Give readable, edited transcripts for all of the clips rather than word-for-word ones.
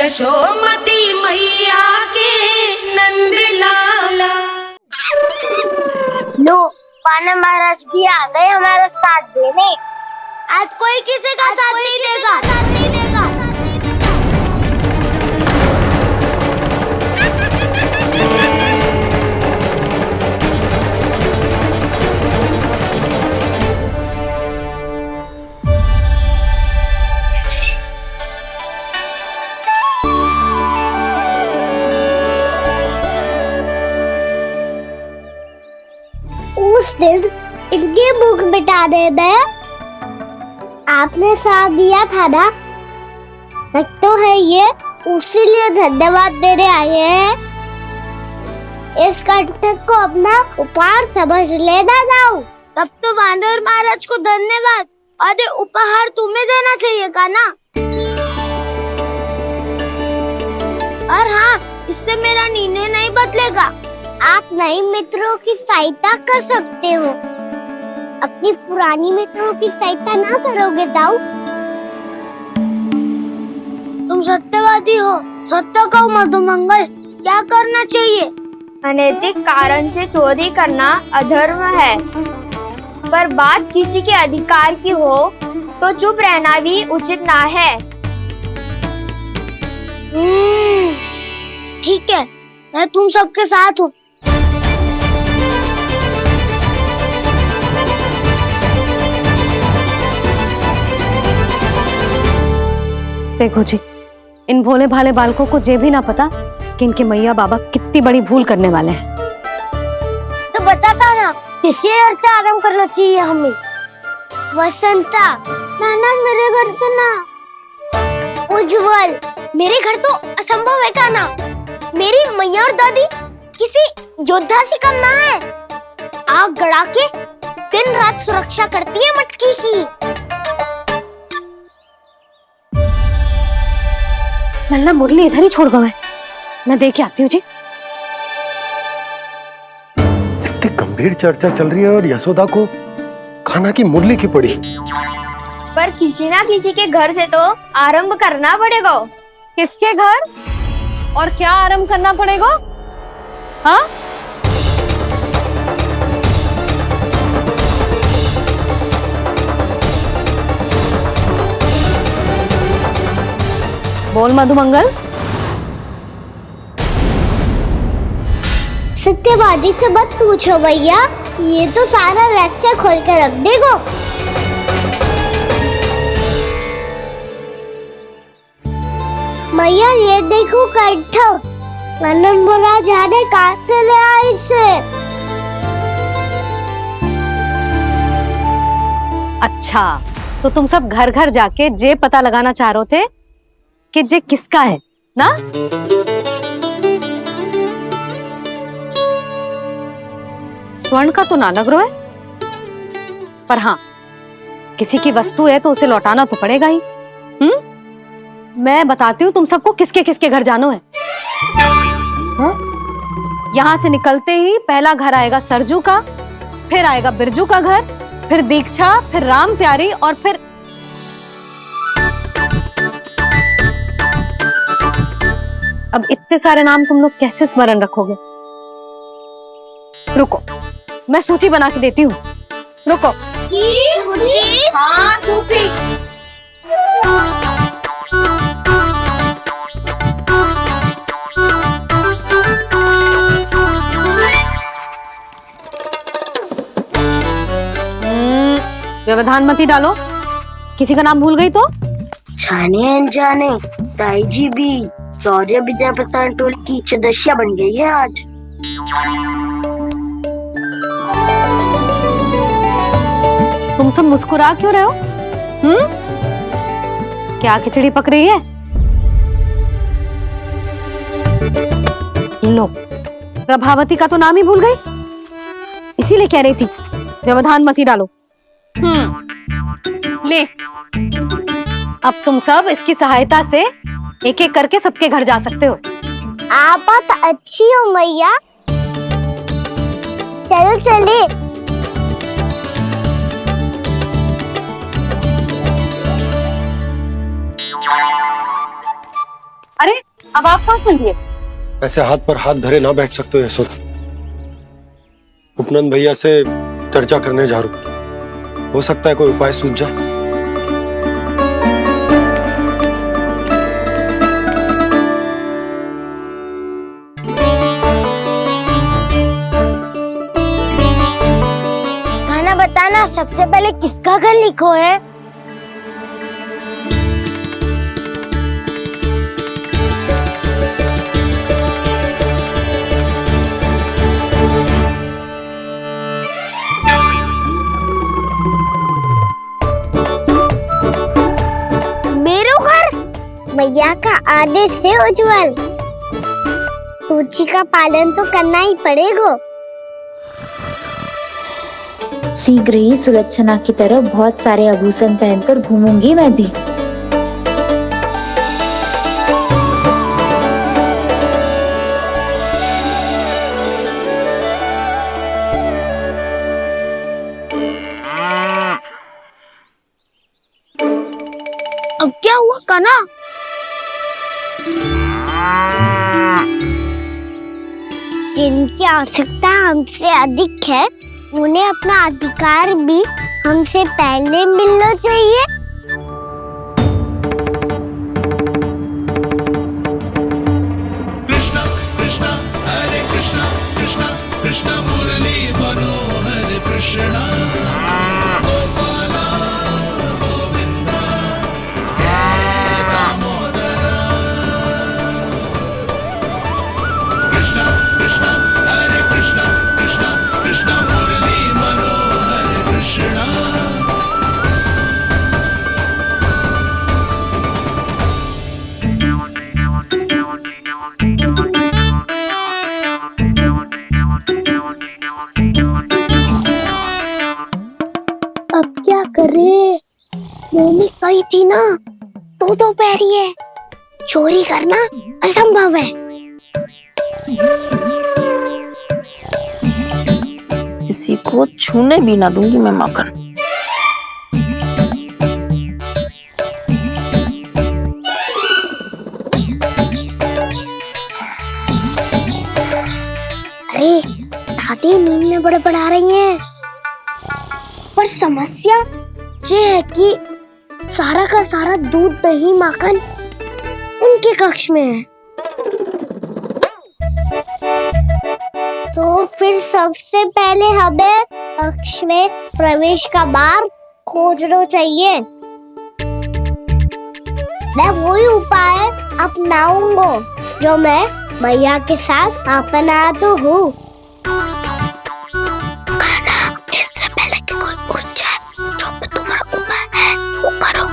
यशोमती मैया के नंद लाला। लो, पाना महाराज भी आ गए हमारा साथ देने। आज कोई किसी का साथ नहीं देगा। उस दिन इनकी भूख मिटाने में आपने साथ दिया था ना, लगता है ये उसी लिए धन्यवाद देने आए हैं। इस कंटक को अपना उपहार समझ लेना जाओ। तब तो वानर महाराज को धन्यवाद और उपहार तुम्हें देना चाहिए का ना। और हाँ, इससे मेरा निर्णय नहीं बदलेगा। आप नए मित्रों की सहायता कर सकते हो, अपनी पुरानी मित्रों की सहायता ना करोगे ताऊ। तुम सत्यवादी हो, सत्य कहो मधुमंगल, क्या करना चाहिए? अनैतिक कारण से चोरी करना अधर्म है, पर बात किसी के अधिकार की हो तो चुप रहना भी उचित ना है। ठीक है, मैं तुम सबके साथ हूँ। देखो जी, इन भोले भाले बालकों को ये भी ना पता कि इनके मैया बाबा कितनी बड़ी भूल करने वाले हैं। तो बताता ना, किसी घर से आराम करना चाहिए हमें। वसंता, नाना मेरे घर से ना। उज्जवल, मेरे घर तो असंभव है का ना। मेरी मैया और दादी किसी योद्धा से कम ना है। आग गड़ा के दिन रात सुरक्षा करती है मटकी की। नल्ला मुरली इधर ही छोड़ गए, मैं देख के आती हूँ जी। इतनी गंभीर चर्चा चल रही है और यशोदा को खाना की मुरली की पड़ी। पर किसी ना किसी के घर से तो आरंभ करना पड़ेगा। किसके घर और क्या आरंभ करना पड़ेगा? हाँ, बोल मधुमंगल। सत्यवादी से मत पूछो भैया, ये तो सारा रहस्य खोल के रख देगो। भैया ये देखो कंठ, नंदन बुरा जाने कहाँ से ले आए इसे। अच्छा, तो तुम सब घर घर जाके जे पता लगाना चाह रहे थे कि जे किसका है ना? स्वर्ण का तो ना लग रहा है, पर हाँ, किसी की वस्तु है तो उसे लौटाना तो पड़ेगा ही। मैं बताती हूँ तुम सबको किसके किसके घर जाना है। यहाँ से निकलते ही पहला घर आएगा सरजू का, फिर आएगा बिरजू का घर, फिर दीक्षा, फिर राम प्यारी और फिर अब इतने सारे नाम तुम लोग कैसे स्मरण रखोगे? रुको, मैं सूची बना के देती हूँ। रुको। हाँ, व्यवधान मत ही डालो, किसी का नाम भूल गई तो? जाने अनजाने ताई जी भी शौर्य विद्या प्रसारण टोली की सदस्य बन गई है आज। तुम सब मुस्कुरा क्यों रहे हो? क्या खिचड़ी पक रही है? लो, प्रभावती का तो नाम ही भूल गई, इसीलिए कह रही थी व्यवधान मत ही डालो। ले, अब तुम सब इसकी सहायता से एक एक करके सबके घर जा सकते हो। आप बात अच्छी हो मैया, चलो चले। अरे अब आप कहाँ सुनिए? ऐसे हाथ पर हाथ धरे ना बैठ सकते हो यशोदा। उपनंद भैया से चर्चा करने जा रहा हूं, हो सकता है कोई उपाय सूझ जाए। खाना बताना, सबसे पहले किसका घर लिखो है? भैया का आदेश से उज्जवल, सूची का पालन तो करना ही पड़ेगा। शीघ्र ही सुलक्षणा की तरह बहुत सारे आभूषण पहनकर घूमूंगी मैं भी। अब क्या हुआ कान्हा? जिनकी आवश्यकता हमसे अधिक है, उन्हें अपना अधिकार भी हमसे पहले मिलना चाहिए। कृष्णा कृष्णा हरे कृष्णा कृष्णा कृष्णा मुरली मनोहर कृष्णा गोपाला गोविंदा हे दामोदरा। कृष्णा कृष्णा हरे कृष्णा कृष्णा कृष्णा मुरली मनोहर कृष्णा। अब क्या करे? मैंने कही थी ना, तो पैरी है, चोरी करना असंभव है। किसी को छूने भी ना दूंगी मैं माखन। अरे दादी नींद में बड़बड़ा रही हैं, पर समस्या ये है कि सारा का सारा दूध दही माखन उनके कक्ष में है। तो फिर सबसे पहले हमें कक्ष में प्रवेश का मार्ग खोजना चाहिए। मैं वही उपाय अपनाऊंगा जो मैं मैया के साथ अपना तो हूँ। इससे पहले कि कोई पूछ जाए, जो भी तुम्हारा उपाय है वो करो।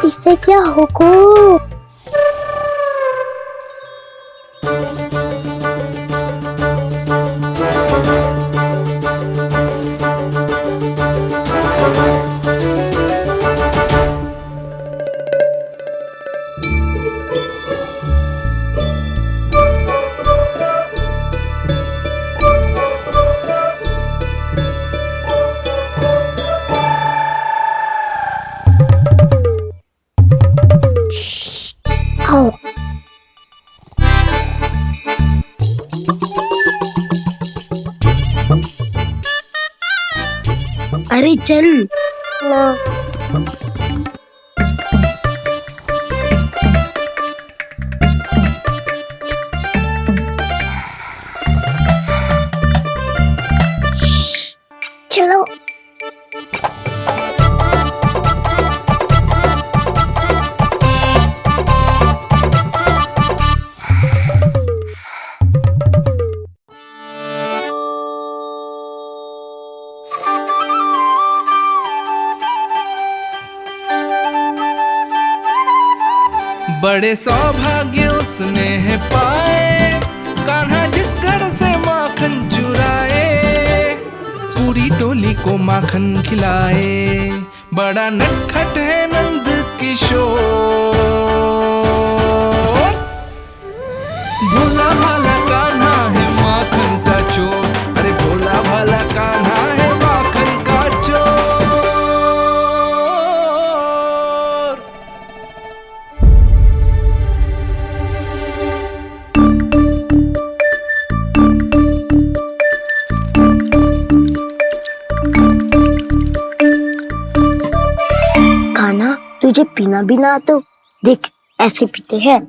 इससे क्या होगा? अरे चल ना। चलो बड़े सौभाग्य उसने है पाए, कान्हा जिस छत्तीसगढ़ से माखन चुराए, पूरी टोली को माखन खिलाए। बड़ा नटखट है नंद किशोर, भोला भाला कान्हा है माखन का चोर। अरे भोला भाला कान्हा है माखन का चोर। कान्हा, तुझे पीना भी ना तो देख ऐसे पीते हैं।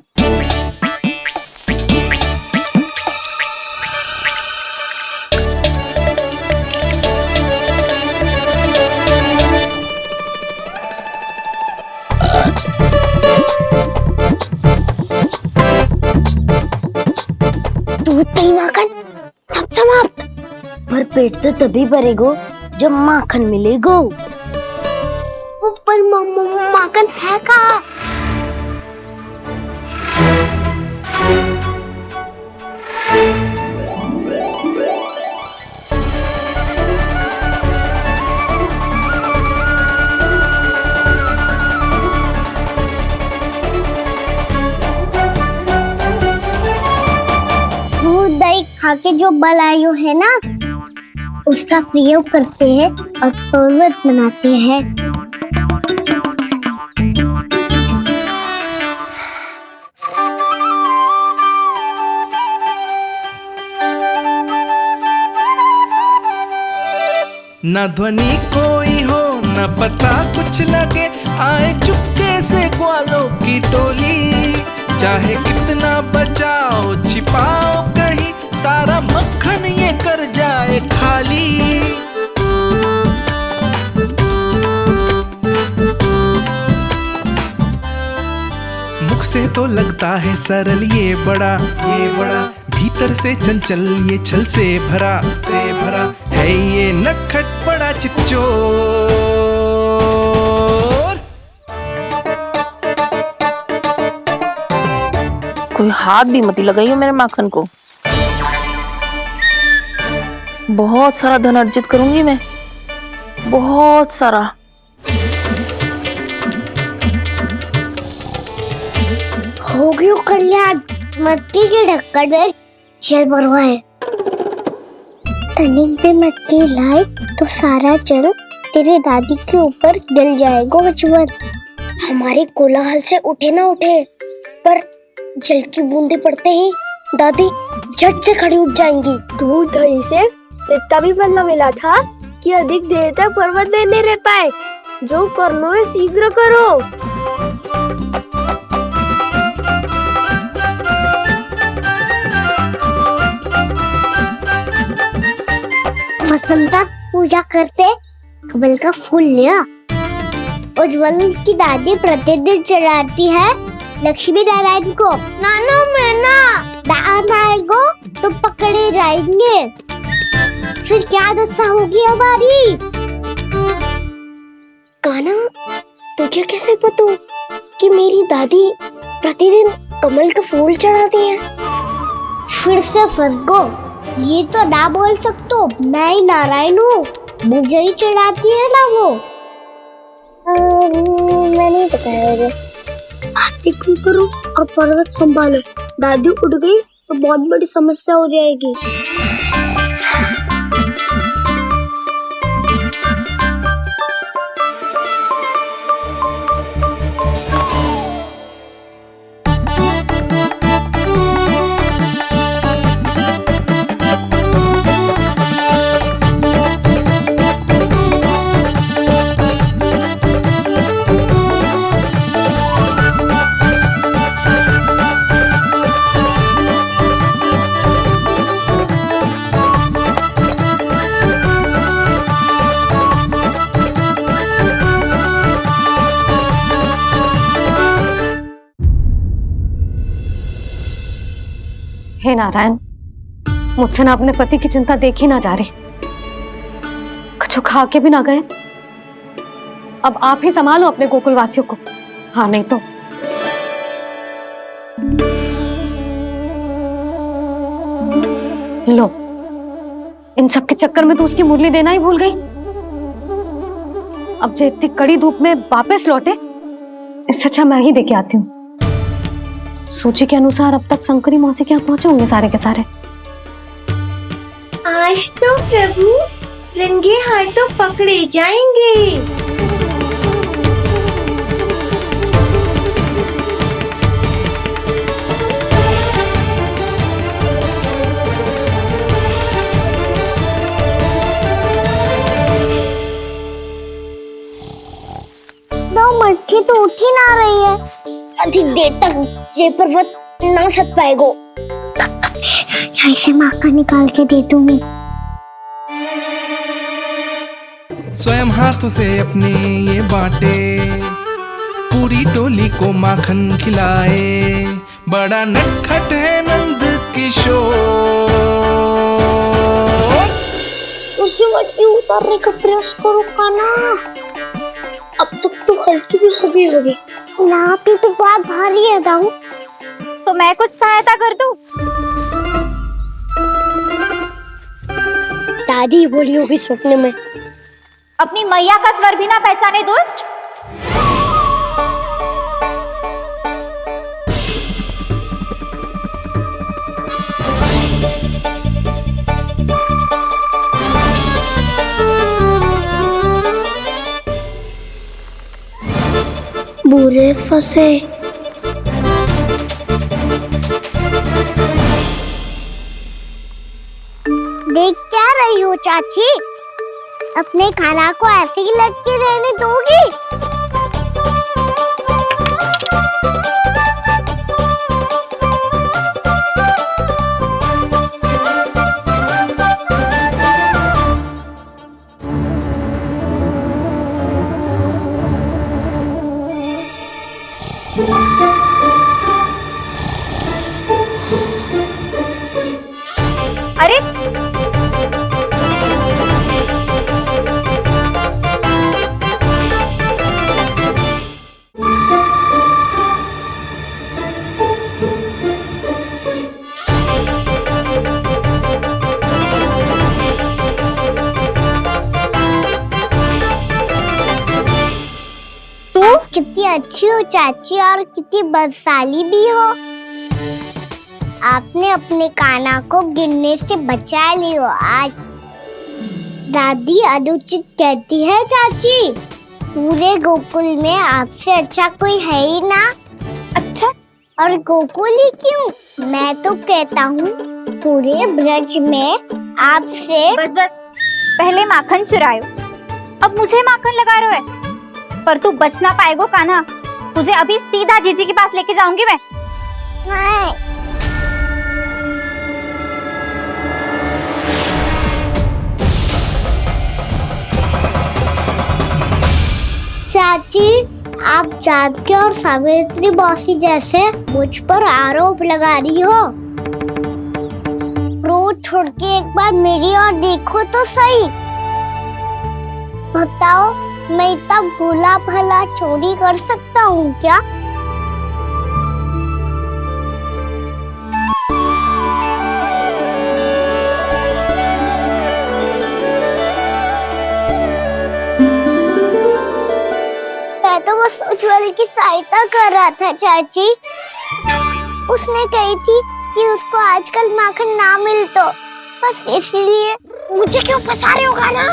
दूध दही माखन सब समाप्त। पर पेट तो तभी भरेगो जब माखन मिलेगो। पर माखन है कहाँ? दूध दही खा के जो बल आयु है ना, उसका प्रयोग करते हैं और पर्वत बनाते हैं। न ध्वनि कोई हो न पता कुछ लगे, आए चुपके से ग्वालों की टोली। चाहे कितना बचाओ छिपाओ कहीं, सारा मक्खन ये कर जाए खाली। मुख से तो लगता है सरल ये बड़ा भीतर से चंचल ये छल से भरा है ये नटखट बड़ा चिकचोर। कोई हाथ भी मत लगाइयो मेरे माखन को। बहुत सारा धन अर्जित करूंगी मैं, बहुत सारा। हो गयो कल्याण, मट्टी के ढक्कन में जल भरवा है। टनिक पे मट्टी लाए तो सारा जल तेरे दादी के ऊपर गिर जाएगा बचवन। हमारे कोलाहल से उठे ना उठे, पर जल की बूंदे पड़ते ही दादी झट से खड़ी उठ जाएंगी। दूध दही से इतना भी फल न मिला था कि अधिक देर तक पर्वत में नहीं रह पाए। जो करना है शीघ्र करो। वसंता पूजा करते कमल का फूल लिया। उज्जवल की दादी प्रतिदिन चढ़ाती है लक्ष्मी नारायण को। नाना मैं ना दान आएगो तो पकड़े जाएंगे, फिर क्या दशा होगी हमारी? कान्हा, तुझे कैसे पता कि मेरी दादी प्रतिदिन कमल का फूल चढ़ाती है? फिर से फंस गो। ये तो ना बोल सकतो, मैं ही नारायण हूँ, मुझे ही चढ़ाती है ना वो। मैं नहीं बताया मुझे। बातें क्यों करो और पर्वत संभालो। दादी उठ गई तो बहुत बड़ी समस्या हो जाएगी। हे नारायण, मुझसे ना अपने पति की चिंता देखी ना जा रही, कुछ खा के भी ना गए। अब आप ही संभालो अपने गोकुलवासियों को, हाँ नहीं तो। लो, इन सब के चक्कर में तो उसकी मुरली देना ही भूल गई। अब जो इतनी कड़ी धूप में वापस लौटे, इससे अच्छा मैं ही देके आती हूँ। सूची के अनुसार अब तक शंकरी मौसी के यहाँ पहुंचे होंगे सारे के सारे। आज तो प्रभु रंगे हाथों पकड़े जाएंगे। दो मटकी तो उठ ही ना रही है। अधिक देर तक जे पर्वत ना सक पाएगो। यहाँ से माखन निकाल के दे दूंगी। स्वयं हाथों से अपने ये बांटे, पूरी टोली को माखन खिलाए। बड़ा नटखट है नंद किशोर। उसी मटकी उतारने का प्रयास करो काना। अब तक तो हल्की भी होगी। लाठी तो बहुत भारी है दाऊ। तो मैं कुछ सहायता कर दूं? दादी बोली होगी सपने में। अपनी मैया का स्वर भी ना पहचाने दुष्ट। बुरे फंसे। देख क्या रही हो चाची? अपने खाना को ऐसे ही लटके रहने दोगी? अरे तुम कितनी अच्छी हो चाची और कितनी बदसाली भी हो। आपने अपने काना को गिरने से बचा ली हो आज। दादी अनुचित कहती है चाची, पूरे गोकुल में आपसे अच्छा कोई है ही ना। अच्छा, और गोकुल ही क्यों, मैं तो कहता हूँ पूरे ब्रज में आपसे। बस पहले माखन चुरायो, अब मुझे माखन लगा रहे हो। पर तू बच ना पाएगो कान्हा। तुझे अभी सीधा जीजी के पास लेके जाऊंगी मैं। नहीं। चाची, आप जानकी और सावित्री मौसी जैसे मुझ पर आरोप लगा रही हो। रोज छोड़ के एक बार मेरी ओर देखो तो सही। बताओ, मैं इतना भोला भला चोरी कर सकता हूँ क्या? मैं तो बस उज्जवल की सहायता कर रहा था चाची। उसने कही थी कि उसको आजकल माखन ना मिल तो बस इसलिए। मुझे क्यों फंसा रहे होगा ना?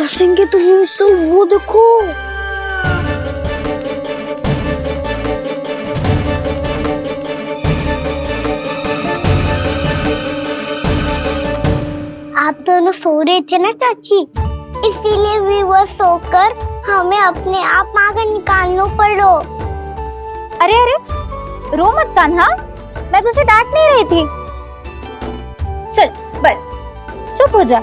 कसेंगे तो मुझसे, वो देखो। आप दोनों सो रहे थे ना चाची, इसीलिए विवश सोकर हमें अपने आप माखन निकालना पड़ो। अरे रो मत कान्हा, मैं तुझे डांट नहीं रही थी। चल बस चुप हो जा।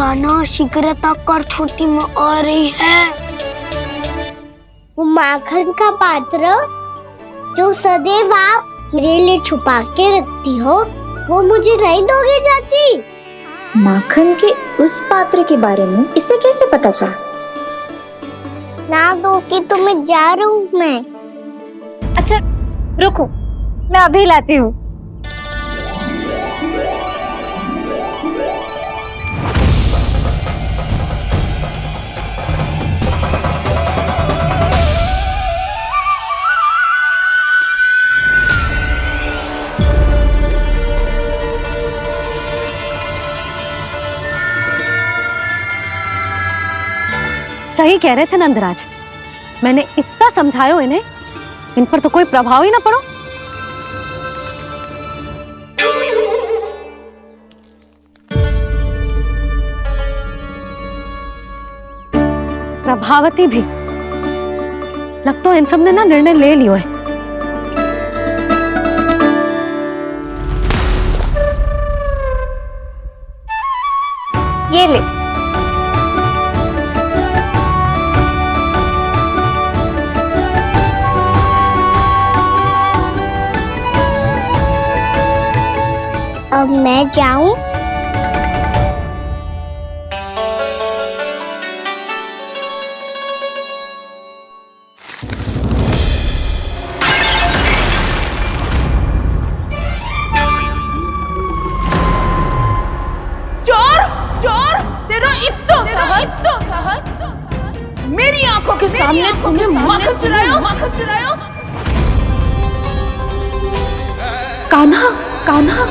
कान्हा शीघ्रता कर, छोटी माँ आ रही है। वो माखन का पात्र जो सदैव आप मेरे लिए छुपा के रखती हो, वो मुझे नहीं दोगे चाची? माखन के उस पात्र के बारे में इसे कैसे पता चला? ना दोगी तो मैं जा रहा हूँ मैं। अच्छा रुको, मैं अभी लाती हूँ। सही कह रहे थे नंदराज, मैंने इतना समझायो इन्हें, इन पर तो कोई प्रभाव ही ना पड़ो। प्रभावती भी लग तो इन सब ने ना निर्णय ले लियो है। ये ले, अब मैं जाऊं? चोर चोर, तेरा इतना साहस, मेरी आंखों के सामने तुमने माखन चुरायो। कान्हा, कान्हा